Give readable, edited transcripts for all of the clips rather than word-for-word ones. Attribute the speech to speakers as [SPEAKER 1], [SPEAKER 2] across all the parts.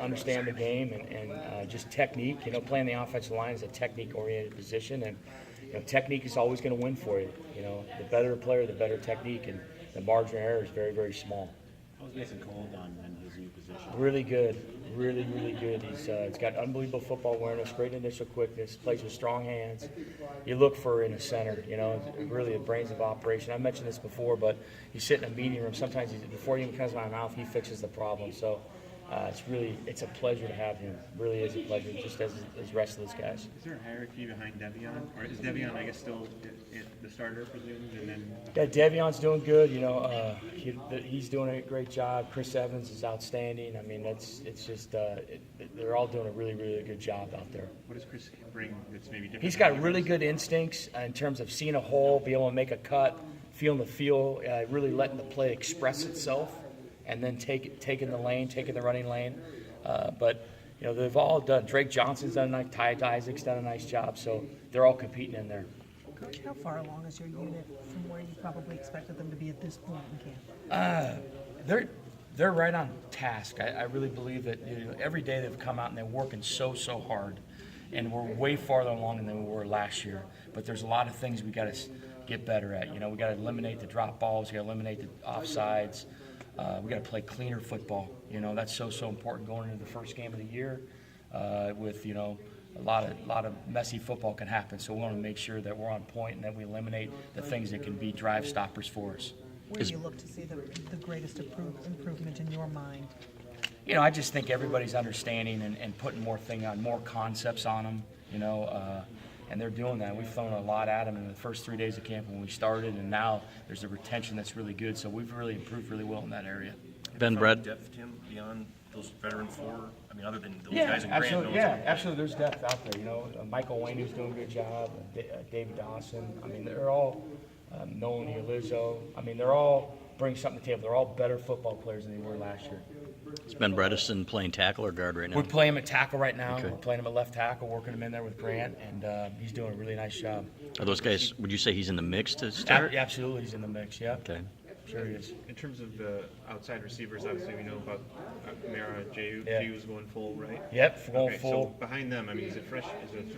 [SPEAKER 1] understand the game and just technique. Playing the offensive line is a technique-oriented position, and technique is always going to win for you. The better the player, the better technique, and the margin of error is very, very small.
[SPEAKER 2] How's Mason Cole done in his new position?
[SPEAKER 1] Really good, really, really good. He's got unbelievable football awareness, great initial quickness, plays with strong hands. You look for in a center, really the brains of operation. I mentioned this before, but you sit in a meeting room. Sometimes before he even comes out of my mouth, he fixes the problem. So it's a pleasure to have him. Really is a pleasure, just as the rest of those guys.
[SPEAKER 2] Is there a hierarchy behind Devion, or is Devion, I guess, still the starter, presumed, and then?
[SPEAKER 1] Yeah, Devion's doing good. He's doing a great job. Chris Evans is outstanding. I mean, they're all doing a really, really good job out there.
[SPEAKER 2] What does Chris bring that's maybe different?
[SPEAKER 1] He's got really good instincts in terms of seeing a hole, being able to make a cut, feeling the feel, really letting the play express itself, and then taking the running lane. But they've all done. Drake Johnson's done a nice. Ty Isaac's done a nice job. So they're all competing in there.
[SPEAKER 3] Coach, how far along is your unit from where you probably expected them to be at this point in camp?
[SPEAKER 1] They're right on task. I really believe that every day they've come out and they're working so hard, and we're way farther along than we were last year. But there's a lot of things we got to get better at. We got to eliminate the drop balls. We got to eliminate the offsides. We got to play cleaner football. That's so important going into the first game of the year. With a lot of messy football can happen. So we want to make sure that we're on point and that we eliminate the things that can be drive stoppers for us.
[SPEAKER 3] Where do you look to see the greatest improvement in your mind?
[SPEAKER 1] I just think everybody's understanding and putting more concepts on them. And they're doing that. We've thrown a lot at them in the first 3 days of camp when we started, and now there's a retention that's really good. So we've really improved really well in that area.
[SPEAKER 4] Ben Brett.
[SPEAKER 5] Depth, Tim, beyond those veteran four? I mean, other than those guys in Grant.
[SPEAKER 1] Absolutely. Absolutely. There's depth out there. Michael Wayne, who's doing a good job. David Dawson. I mean, they're all Nolan Elizzo. I mean, they're all bring something to the table. They're all better football players than they were last year.
[SPEAKER 4] Is Ben Bredesen playing tackle or guard right now?
[SPEAKER 1] We're playing him at tackle right now.
[SPEAKER 4] Okay.
[SPEAKER 1] We're playing him at left tackle, working him in there with Grant, and he's doing a really nice job.
[SPEAKER 4] Are those guys, would you say he's in the mix to start?
[SPEAKER 1] Absolutely, he's in the mix, yeah.
[SPEAKER 4] Okay.
[SPEAKER 1] Sure he is.
[SPEAKER 2] In terms of the outside receivers, obviously we know about Mara, Jayu.
[SPEAKER 1] Yeah.
[SPEAKER 2] Jayu's going full, right?
[SPEAKER 1] Yep, going
[SPEAKER 2] Okay,
[SPEAKER 1] full.
[SPEAKER 2] so behind them, I mean, is it fresh?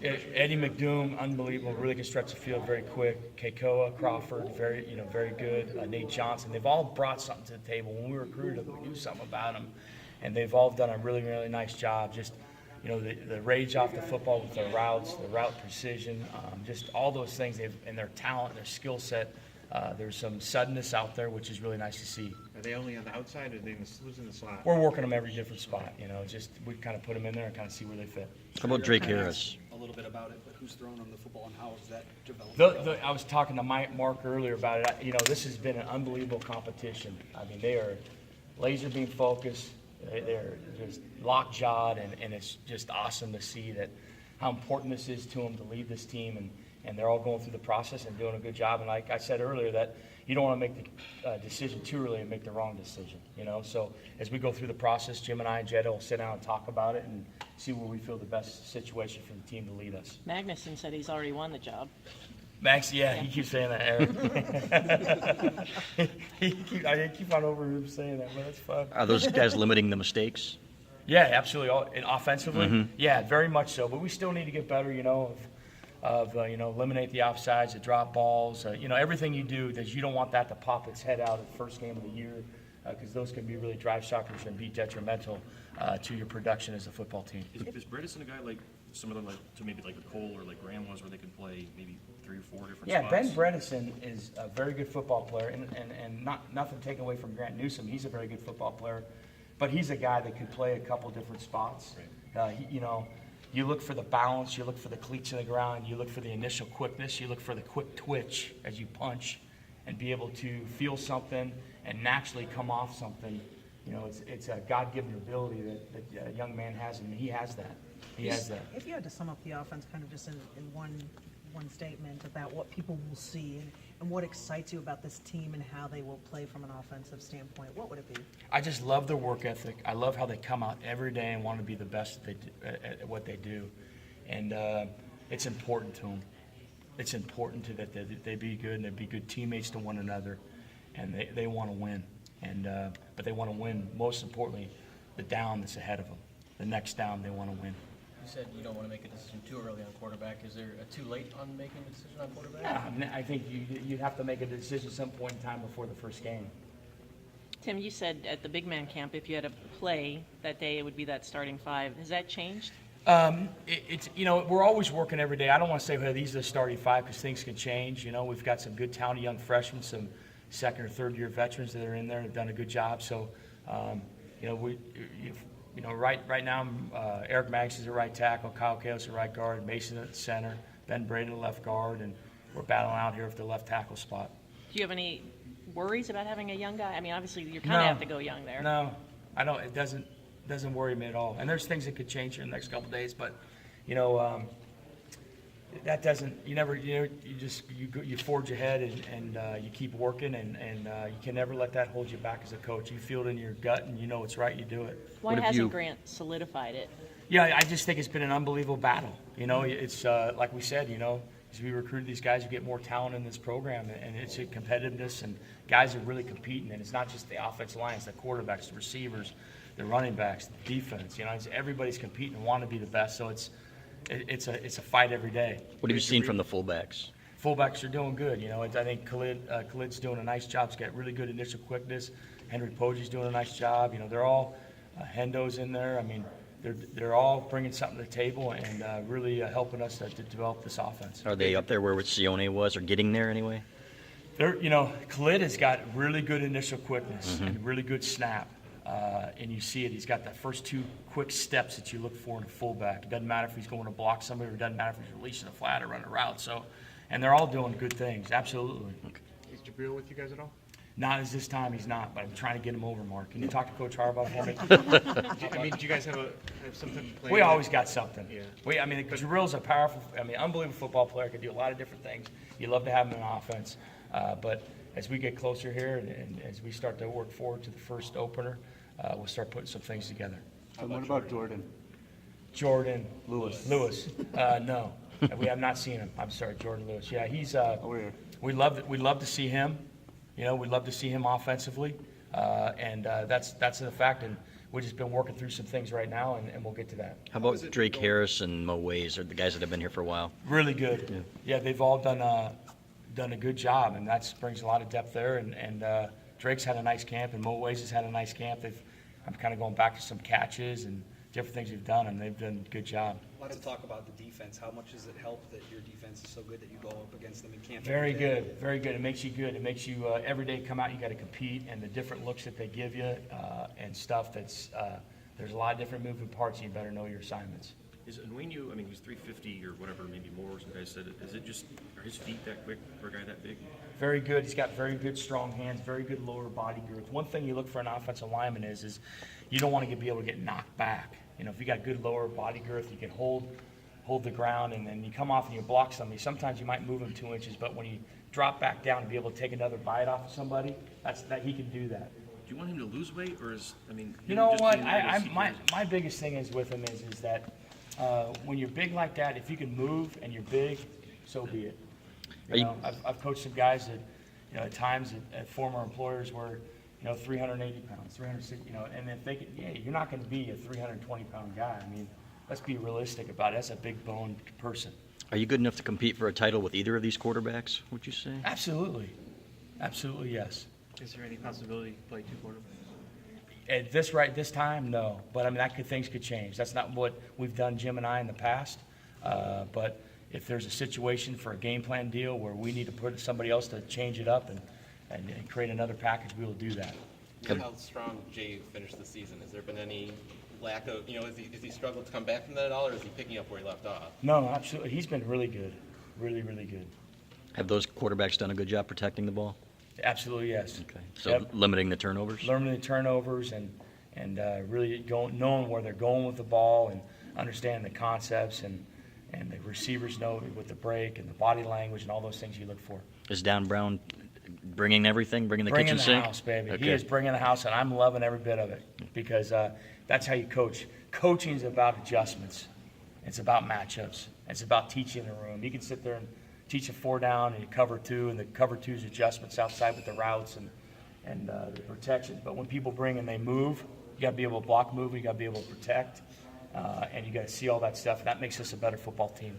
[SPEAKER 1] Eddie McDoom, unbelievable, really can stretch the field very quick. Keikoa, Crawford, very good. Nate Johnson, they've all brought something to the table. When we recruited them, we knew something about them, and they've all done a really, really nice job. Just the rage off the football with their routes, the route precision, just all those things. And their talent, their skill set. There's some suddenness out there, which is really nice to see.
[SPEAKER 2] Are they only on the outside, or are they in the slot?
[SPEAKER 1] We're working them every different spot. Just we kind of put them in there and kind of see where they fit.
[SPEAKER 4] How about Drake Harris?
[SPEAKER 6] A little bit about it, but who's throwing them the football and how is that developed?
[SPEAKER 1] I was talking to Mark earlier about it. This has been an unbelievable competition. I mean, they are laser beam focused. They're just lockjawed, and it's just awesome to see that how important this is to them to lead this team, and they're all going through the process and doing a good job. And like I said earlier, that you don't want to make the decision too early and make the wrong decision. So as we go through the process, Jim and I and Jed will sit down and talk about it and see where we feel the best situation for the team to lead us.
[SPEAKER 7] Magnuson said he's already won the job.
[SPEAKER 1] Max, he keeps saying that, Eric. I keep on over him saying that, but that's fun.
[SPEAKER 4] Are those guys limiting the mistakes?
[SPEAKER 1] Yeah, absolutely. And offensively,
[SPEAKER 4] Mm-hmm.
[SPEAKER 1] yeah, very much so. But we still need to get better, eliminate the offsides, the drop balls. Everything you do, you don't want that to pop its head out at the first game of the year, because those can be really drive shockers and be detrimental to your production as a football team.
[SPEAKER 5] Is Bredesen a guy like some of them, maybe like a Cole or like Graham was, where they can play maybe 3 or 4 different
[SPEAKER 1] Yeah,
[SPEAKER 5] spots?
[SPEAKER 1] Ben Bredesen is a very good football player, and nothing taken away from Grant Newsom. He's a very good football player, but he's a guy that could play a couple different spots. Right. You look for the balance, you look for the cleats in the ground, you look for the initial quickness, you look for the quick twitch as you punch, and be able to feel something and naturally come off something. It's a God-given ability that a young man has, and he has that. He has that.
[SPEAKER 3] If you had to sum up the offense kind of just in one statement about what people will see and what excites you about this team and how they will play from an offensive standpoint, what would it be?
[SPEAKER 1] I just love their work ethic. I love how they come out every day and want to be the best at what they do. And it's important to them. It's important to that they be good and they be good teammates to one another. And they want to win. But they want to win, most importantly, the down that's ahead of them. The next down they want to win.
[SPEAKER 8] You said you don't want to make a decision too early on quarterback. Is there a too late on making a decision on quarterback?
[SPEAKER 1] Yeah, I mean, I think you'd have to make a decision at some point in time before the first game.
[SPEAKER 7] Tim, you said at the big man camp, if you had to play that day, it would be that starting five. Has that changed?
[SPEAKER 1] It's we're always working every day. I don't want to say, well, these are the starting five because things can change. We've got some good talented young freshmen, some second or third year veterans that are in there and have done a good job. So, right now, Eric Maggs is the right tackle, Kyle Kale is the right guard, Mason at the center, Ben Braden the left guard, and we're battling out here for the left tackle spot.
[SPEAKER 7] Do you have any worries about having a young guy? I mean, obviously you kind of
[SPEAKER 1] No.
[SPEAKER 7] have to go young there.
[SPEAKER 1] No, I don't. It doesn't worry me at all. And there's things that could change in the next couple of days, but that doesn't. You forge ahead and you keep working, and you can never let that hold you back as a coach. You feel it in your gut, and you know it's right. You do it.
[SPEAKER 7] Why
[SPEAKER 4] What have
[SPEAKER 7] hasn't
[SPEAKER 4] you-
[SPEAKER 7] Grant solidified it?
[SPEAKER 1] Yeah, I just think it's been an unbelievable battle. It's like we said. As we recruit these guys, you get more talent in this program, and it's a competitiveness, and guys are really competing. And it's not just the offensive line; it's the quarterbacks, the receivers, the running backs, the defense. Everybody's competing and want to be the best. So it's a fight every day.
[SPEAKER 4] What have you seen from the fullbacks?
[SPEAKER 1] Fullbacks are doing good. I think Khalid's doing a nice job. He's got really good initial quickness. Henry Poggi's doing a nice job. They're all Hendo's in there. I mean, they're all bringing something to the table and really helping us to develop this offense.
[SPEAKER 4] Are they up there where Sione was, or getting there anyway?
[SPEAKER 1] Khalid has got really good initial quickness and really good snap. And you see it. He's got that first two quick steps that you look for in a fullback. It doesn't matter if he's going to block somebody, or it doesn't matter if he's releasing a flat or running a route. So, and they're all doing good things. Absolutely.
[SPEAKER 2] Is Jabril with you guys at all?
[SPEAKER 1] Not as this time he's not, but I'm trying to get him over, Mark. Can you talk to Coach Harbaugh for me?
[SPEAKER 2] Do you guys have something planned?
[SPEAKER 1] We always got something.
[SPEAKER 2] Yeah.
[SPEAKER 1] Jarrell's a powerful, unbelievable football player. Could do a lot of different things. You love to have him in offense. But as we get closer here and as we start to work forward to the first opener, we'll start putting some things together.
[SPEAKER 6] And what about Jordan?
[SPEAKER 1] Jordan Lewis. No, we have not seen him. I'm sorry, Jordan Lewis. Yeah, he's.
[SPEAKER 6] Over here.
[SPEAKER 1] We'd love to see him. We'd love to see him offensively, and that's the fact. And we've just been working through some things right now, and we'll get to that.
[SPEAKER 4] How about Drake Harris and Mo Ways, or the guys that have been here for a while?
[SPEAKER 1] Really good. Yeah, they've all done a good job, and that brings a lot of depth there. And Drake's had a nice camp, and Mo Ways has had a nice camp. I'm kind of going back to some catches and different things we've done, and they've done a good job.
[SPEAKER 6] Lots of talk about the defense. How much does it help that your defense is so good that you go up against them in camp?
[SPEAKER 1] Very
[SPEAKER 6] every day?
[SPEAKER 1] good, very good. It makes you good. It makes you every day come out. You got to compete, and the different looks that they give you and stuff. There's a lot of different moving parts. And you better know your assignments.
[SPEAKER 5] Is Onwenu, he's 350 or whatever, maybe more, some guys said it. Are his feet that quick for a guy that big?
[SPEAKER 1] Very good. He's got very good strong hands, very good lower body girth. One thing you look for an offensive lineman is you don't want to be able to get knocked back. If you got good lower body girth, you can hold the ground, and then you come off and you block somebody. Sometimes you might move him 2 inches, but when you drop back down to be able to take another bite off of somebody, that he can do that.
[SPEAKER 5] Do you want him to lose weight, or
[SPEAKER 1] You know what? My biggest thing is with him is that when you're big like that, if you can move and you're big, so be it. I've coached some guys that, at times at former employers were, 380 pounds, 360, and if they you're not going to be a 320-pound guy. Let's be realistic about it. That's a big boned person.
[SPEAKER 4] Are you good enough to compete for a title with either of these quarterbacks, would you say?
[SPEAKER 1] Absolutely, yes.
[SPEAKER 2] Is there any possibility to play two quarterbacks?
[SPEAKER 1] At this time, no. But things could change. That's not what we've done, Jim and I, in the past. But if there's a situation for a game plan deal where we need to put somebody else to change it up and create another package, we will do that.
[SPEAKER 9] Given how strong Jay finished the season, has there been any lack of, has he struggled to come back from that at all, or is he picking up where he left off?
[SPEAKER 1] No, absolutely. He's been really good. Really, really good.
[SPEAKER 4] Have those quarterbacks done a good job protecting the ball?
[SPEAKER 1] Absolutely, yes.
[SPEAKER 4] Okay. So limiting the turnovers?
[SPEAKER 1] Limiting the turnovers and really knowing where they're going with the ball and understanding the concepts and the receivers know with the break and the body language and all those things you look for.
[SPEAKER 4] Is Don Brown bringing everything, bringing the kitchen sink?
[SPEAKER 1] Bringing the house, baby.
[SPEAKER 4] Okay.
[SPEAKER 1] He is bringing the house, and I'm loving every bit of it because that's how you coach. Coaching is about adjustments. It's about matchups. It's about teaching the room. You can sit there and teach a 4-down and you cover 2, and the cover 2's adjustments outside with the routes and the protections. But when people bring and they move, You got to be able to block movement. You got to be able to protect, and you got to see all that stuff. That makes us a better football team.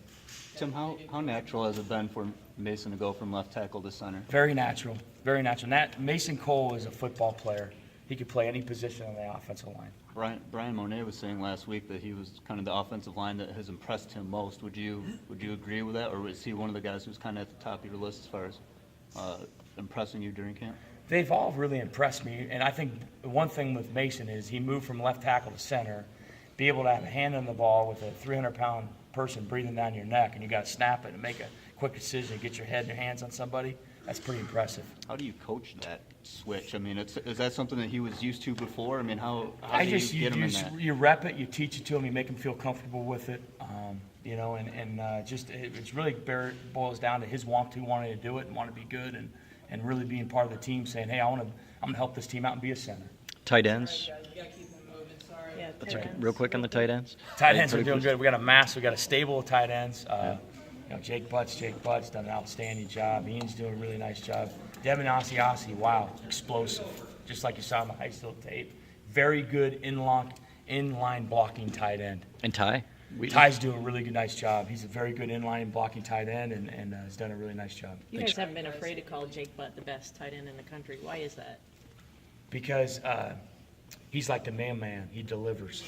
[SPEAKER 10] Tim, how natural has it been for Mason to go from left tackle to center?
[SPEAKER 1] Very natural. Very natural. Mason Cole is a football player. He could play any position on the offensive line.
[SPEAKER 10] Brian Monet was saying last week that he was kind of the offensive line that has impressed him most. Would you agree with that, or was he one of the guys who's kind of at the top of your list as far as impressing you during camp?
[SPEAKER 1] They've all really impressed me, and I think one thing with Mason is he moved from left tackle to center, be able to have a hand on the ball with a 300-pound person breathing down your neck, and you got to snap it and make a quick decision and get your head and your hands on somebody. That's pretty impressive.
[SPEAKER 10] How do you coach that switch? I mean, is that something that he was used to before? I mean, how
[SPEAKER 1] I
[SPEAKER 10] do
[SPEAKER 1] just
[SPEAKER 10] you get him in that?
[SPEAKER 1] you rep it, you teach it to him, you make him feel comfortable with it, it's really boils down to his wanting to do it and want to be good and really being part of the team, saying, hey, I'm gonna help this team out and be a center.
[SPEAKER 4] Tight ends.
[SPEAKER 7] Yeah,
[SPEAKER 4] That's
[SPEAKER 7] tight
[SPEAKER 4] okay.
[SPEAKER 7] ends.
[SPEAKER 4] Real quick on the tight ends.
[SPEAKER 1] Tight ends are
[SPEAKER 4] Pretty
[SPEAKER 1] doing
[SPEAKER 4] close.
[SPEAKER 1] good. We got a stable of tight ends. Jake Butt's done an outstanding job. Ian's doing a really nice job. Devin Asiasi, wow, explosive, just like you saw on the high school tape. Very good inline blocking tight end.
[SPEAKER 4] And Ty.
[SPEAKER 1] Ty's doing a really good, nice job. He's a very good inline blocking tight end and has done a really nice job.
[SPEAKER 7] You guys haven't been afraid to call Jake Butt the best tight end in the country. Why is that?
[SPEAKER 1] Because he's like the mailman. He delivers.